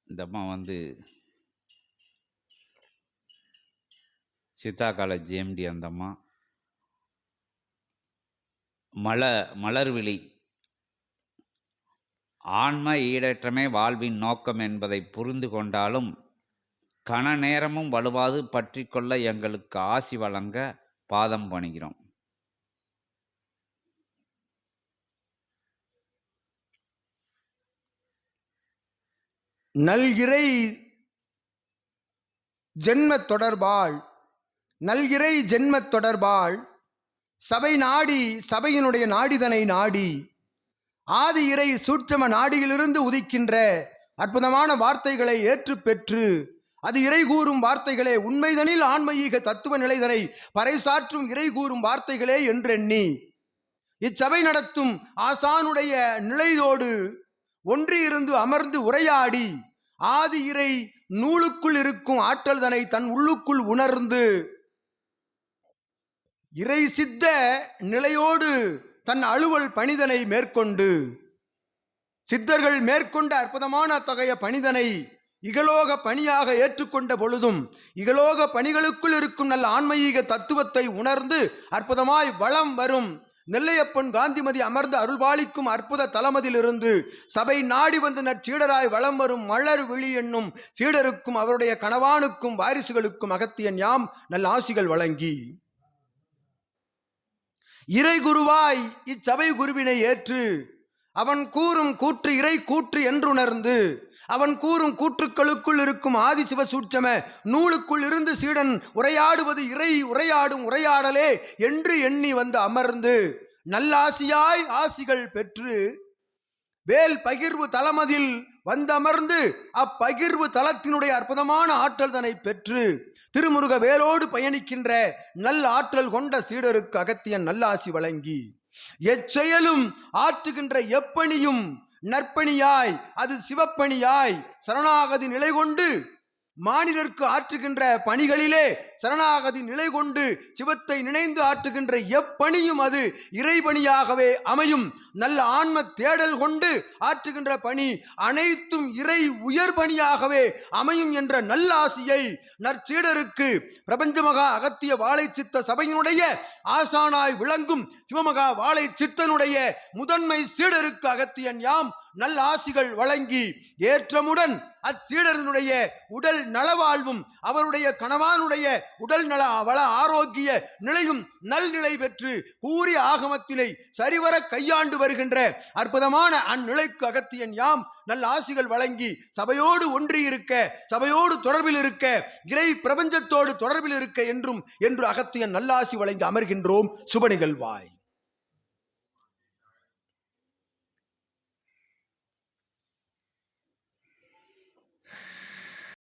இந்த அம்மா வந்து சித்தா காலேஜ் ஜேஎம்டி. அந்த அம்மா மலர்விழி. ஆன்ம ஈடேற்றமே வாழ்வின் நோக்கம் என்பதை புரிந்து கொண்டாலும் கன நேரமும் வலுவாது பற்றி கொள்ள எங்களுக்கு ஆசி வழங்க பாதம் பணிகிறோம். நல்கிறை ஜென்மத் தொடர்பால் நல்கிறை ஜென்மத் தொடர்பால் சபை நாடி சபையினுடைய நாடிதனை நாடி ஆதி இறை சூட்சம நாடியிலிருந்து உதிக்கின்ற அற்புதமான வார்த்தைகளை ஏற்று பெற்று அது இறை கூறும் வார்த்தைகளே, உண்மைதனில் ஆன்மீக தத்துவ நிலைதனை பறைசாற்றும் இறை கூறும் வார்த்தைகளே என்றெண்ணி இச்சபை நடத்தும் ஆசானுடைய நிலையோடு ஒன்றியிருந்து அமர்ந்து உரையாடி ஆதி இறை நூலுக்குள் இருக்கும் ஆற்றல் தனை தன் உள்ளுக்குள் உணர்ந்து இறை சித்த நிலையோடு தன் அலுவல் பணிதனை மேற்கொண்டு சித்தர்கள் மேற்கொண்ட அற்புதமான அத்தகைய பணிதனை இகலோக பணியாக ஏற்றுக்கொண்ட பொழுதும் இகலோக பணிகளுக்குள் இருக்கும் நல்ல ஆன்மீக தத்துவத்தை உணர்ந்து அற்புதமாய் வளம் வரும் நெல்லையப்பன் காந்திமதி அமர்ந்து அருள்பாலிக்கும் அற்புத தலமதிலிருந்து சபை நாடி வந்து நற்சீடராய் வளம் வரும் மலர் விழி என்னும் சீடருக்கும் அவருடைய கணவானுக்கும் வாரிசுகளுக்கும் அகத்தியன் யாம் நல்ல ஆசிகள் வழங்கி இறை குருவாய் இச்சபை குருவினை ஏற்று அவன் கூறும் கூற்று இறை கூற்று என்றுணர்ந்து அவன் கூறும் கூற்றுக்களுக்குள் இருக்கும் ஆதி சிவ சூட்சம நூலுக்குள் இருந்து சீடன் உரையாடுவது இறை உரையாடும் உரையாடலே என்று எண்ணி வந்து அமர்ந்து நல்லாசியாய் ஆசிகள் பெற்று வேல் பகிர்வு தலமதில் வந்தமர்ந்து அப்பகிர்வு தலத்தினுடைய அற்புதமான ஆற்றல் தனை பெற்று திருமுருக வேலோடு பயணிக்கின்ற நல்ல ஆற்றல் கொண்ட சீடருக்கு அகத்தியன் நல்லாசி வழங்கி எச்செயலும் ஆற்றுகின்ற எப்பணியும் நற்பணியாய் அது சிவப்பணியாய் சரணாகதி நிலை கொண்டு மானிடருக்கு ஆற்றுகின்ற பணிகளிலே சரணாகதி நிலை கொண்டு சிவத்தை நினைந்து ஆற்றுகின்ற எப்பணியும் அது இறைபணியாகவே அமையும். நல்ல ஆன்ம தேடல் கொண்டு ஆற்றுகின்ற பணி அனைத்தும் இறை உயர் பணியாகவே அமையும் என்ற நல்லாசியை நற்சீடருக்கு பிரபஞ்சமகா அகத்திய வாழை சித்த சபையினுடைய ஆசானாய் விளங்கும் சிவமகா வாழை சித்தனுடைய முதன்மை சீடருக்கு அகத்தியன் யாம் நல்ல ஆசிகள் வழங்கி ஏற்றமுடன் அச்சீடனுடைய உடல் நலவாழ்வும் அவருடைய கணவானுடைய உடல் நல வள ஆரோக்கிய நிலையும் நல்நிலை பெற்று கூறிய ஆகமத்தினை சரிவர கையாண்டு வருகின்ற அற்புதமான அந்நிலைக்கு அகத்தியன் யாம் நல்ல ஆசிகள் வழங்கி சபையோடு ஒன்றி இருக்க சபையோடு தொடர்பில் இருக்க இறை பிரபஞ்சத்தோடு தொடர்பில் இருக்க என்று அகத்தியன் நல்லாசி வழங்கி அமர்கின்றோம். சுப நிகழ்வாய்.